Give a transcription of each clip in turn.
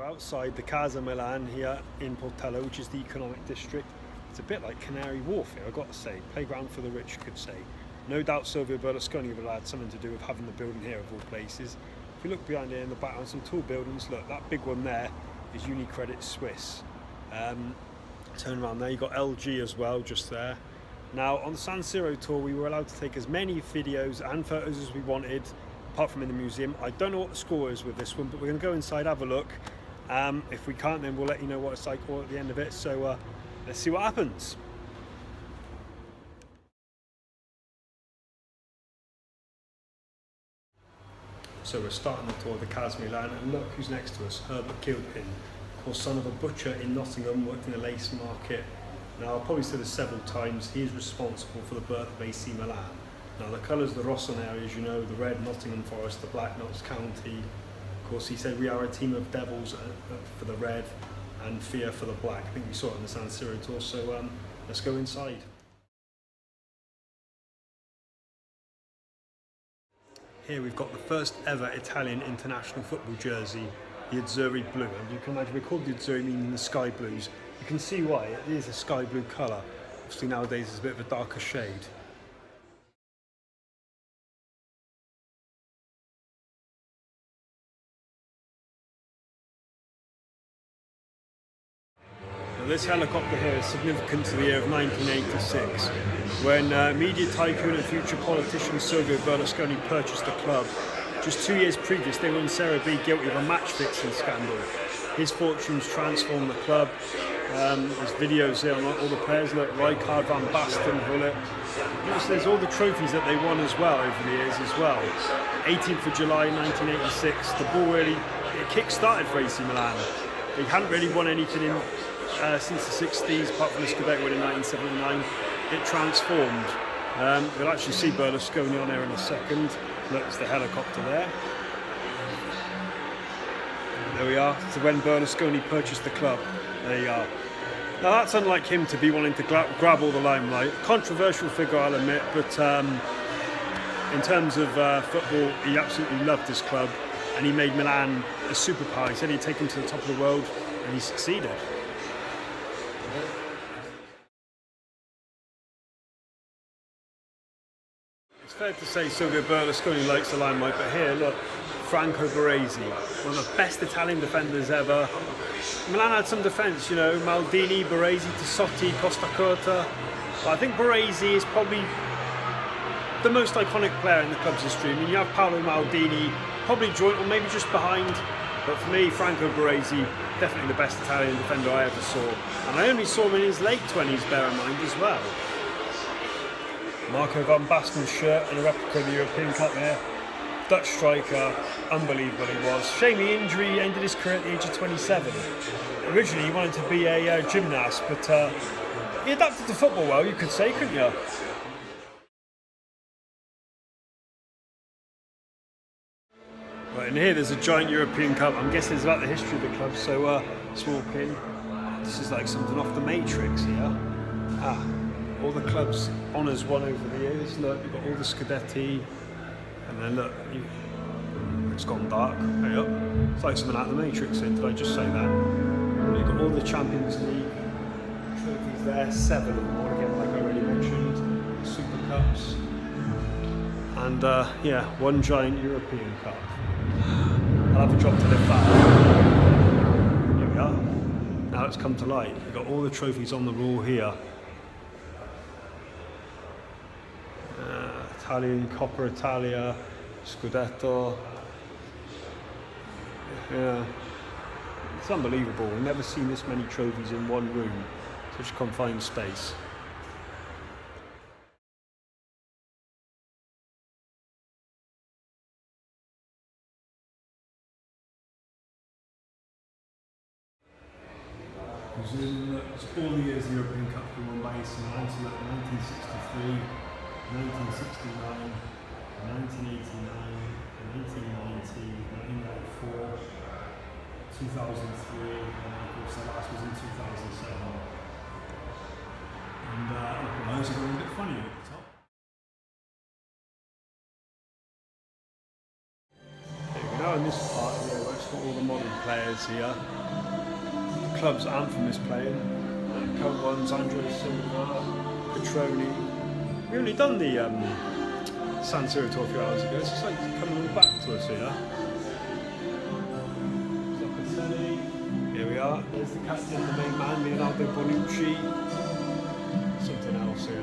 outside the Casa Milan here in Portello, which is the economic district. It's a bit like Canary Wharf here, I've got to say. Playground for the rich, you could say. No doubt Silvio Berlusconi would have had something to do with having the building here of all places. If you look behind here in the background, some tall buildings. Look, that big one there is UniCredit Suisse. Turn around there, you've got LG as well, just there. Now, on the San Siro tour, we were allowed to take as many videos and photos as we wanted, apart from in the museum. I don't know what the score is with this one, but we're going to go inside, have a look. If we can't, then we'll let you know what it's like all at the end of it. So let's see what happens. So we're starting the tour of the Casa Milan, and look who's next to us, Herbert Kilpin, of course son of a butcher in Nottingham, worked in a lace market. Now, I've probably said this several times, he is responsible for the birth of AC Milan. Now, the colours of the Rossoneri, as you know, the red Nottingham Forest, the black Notts County. Of course, he said we are a team of devils for the red and fear for the black. I think we saw it in the San Siro tour, so let's go inside. Here we've got the first ever Italian international football jersey, the Azzurri blue. And you can imagine we called the Azzurri meaning the sky blues. You can see why, it is a sky blue colour. Obviously nowadays it's a bit of a darker shade. This helicopter here is significant to the year of 1986, when media tycoon and future politician Silvio Berlusconi purchased the club. Just 2 years previous, they were in Serie B guilty of a match-fixing scandal. His fortunes transformed the club. There's videos there on all the players, like Rijkaard, Van Basten, Hullet. There's all the trophies that they won as well over the years as well. 18th of July 1986, the ball really kick-started for AC Milan. They hadn't really won anything since the 60s, apart from the Scudetto win in 1979. It transformed. We'll actually see Berlusconi on there in a second. Look, it's the helicopter there. There we are. So when Berlusconi purchased the club, there you are. Now that's unlike him to be wanting to grab all the limelight. Controversial figure, I'll admit, but in terms of football, he absolutely loved this club, and he made Milan a superpower. He said he'd take him to the top of the world, and he succeeded. It's fair to say Silvio Berlusconi likes the limelight, but here, look, Franco Baresi, one of the best Italian defenders ever. Milan had some defence, you know, Maldini, Baresi, Tassotti, Costa Curta. But I think Baresi is probably the most iconic player in the club's history. I mean, you have Paolo Maldini, probably joint or maybe just behind. But for me, Franco Baresi, definitely the best Italian defender I ever saw. And I only saw him in his late 20s, bear in mind, as well. Marco Van Basten's shirt and a replica of the European Cup there. Dutch striker, unbelievable he was. Shame the injury ended his career at the age of 27. Originally he wanted to be a gymnast, but he adapted to football well, you could say, couldn't you? Right, and here there's a giant European Cup. I'm guessing it's about the history of the club, so let's walk in. This is like something off the Matrix here. All the club's honours won over the years. Look, you've got all the Scudetti, and then look, it's gone dark. Hey up. It's like something out of the Matrix here. Did I just say that? You've got all the Champions League trophies there, 7 of them all again, like I already mentioned. Super Cups, and yeah, one giant European Cup. I'll have a job to lift that. Here we are. Now it's come to light. You've got all the trophies on the wall here. Italian, Coppa Italia, Scudetto. Yeah, it's unbelievable. We've never seen this many trophies in one room, such a confined space. It's all the years the European Cup been won by AC Milan, 1963. 1969, 1989, 1990, 1994, 2003, and of course the last was in 2007. And those are going a bit funny at the top. Here we go in this part here, we're It's got all the modern players here. The club's anthem is playing. Current ones, Andrea Silva, Petroni. We only done the San Siro tour a few hours ago, so it's like coming all back to us here. Here we are, there's the captain, the main man, Leonardo Bonucci. Something else here.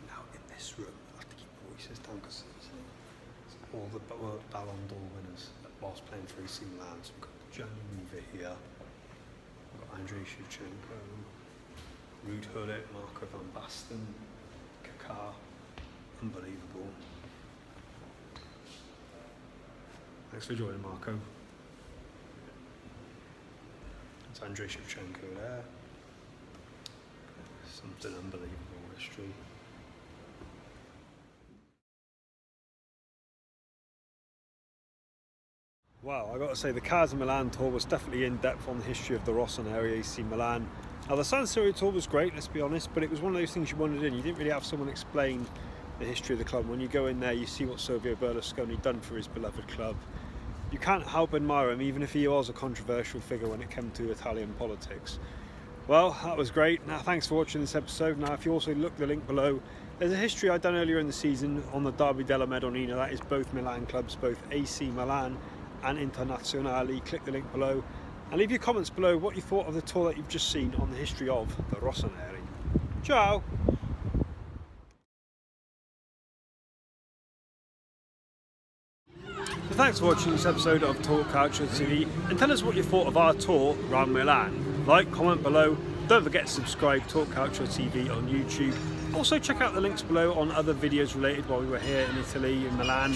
Now in this room, I have to keep voices down because it's all the Ballon d'Or winners whilst playing for AC Milan. So we've got Gianni Riva here, we've got Andrei Shevchenko, Ruud Gullit, Marco van Basten, Kaká, unbelievable. Thanks for joining, Marco. It's Andrei Shevchenko there. Something unbelievable history. Wow, I got to say the Casa Milan tour was definitely in depth on the history of the Rossoneri AC Milan. Now the San Siro tour was great, let's be honest, but it was one of those things you wanted in. You didn't really have someone explain the history of the club. When you go in there, you see what Silvio Berlusconi done for his beloved club. You can't help but admire him, even if he was a controversial figure when it came to Italian politics. Well, that was great. Now, thanks for watching this episode. Now, if you also look the link below, there's a history I've done earlier in the season on the Derby della Madonnina. That is both Milan clubs, both AC Milan and Internazionale. Click the link below and leave your comments below what you thought of the tour that you've just seen on the history of the Rossoneri. Ciao! So thanks for watching this episode of Talk Calcio TV, and tell us what you thought of our tour around Milan. Like, comment below, don't forget to subscribe to Talk Calcio TV on YouTube. Also check out the links below on other videos related while we were here in Italy, in Milan.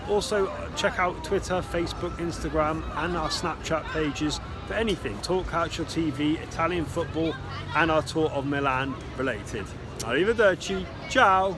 Also check out Twitter, Facebook, Instagram and our Snapchat pages for anything Talk Calcio TV, Italian football and our tour of Milan related. Arrivederci, ciao!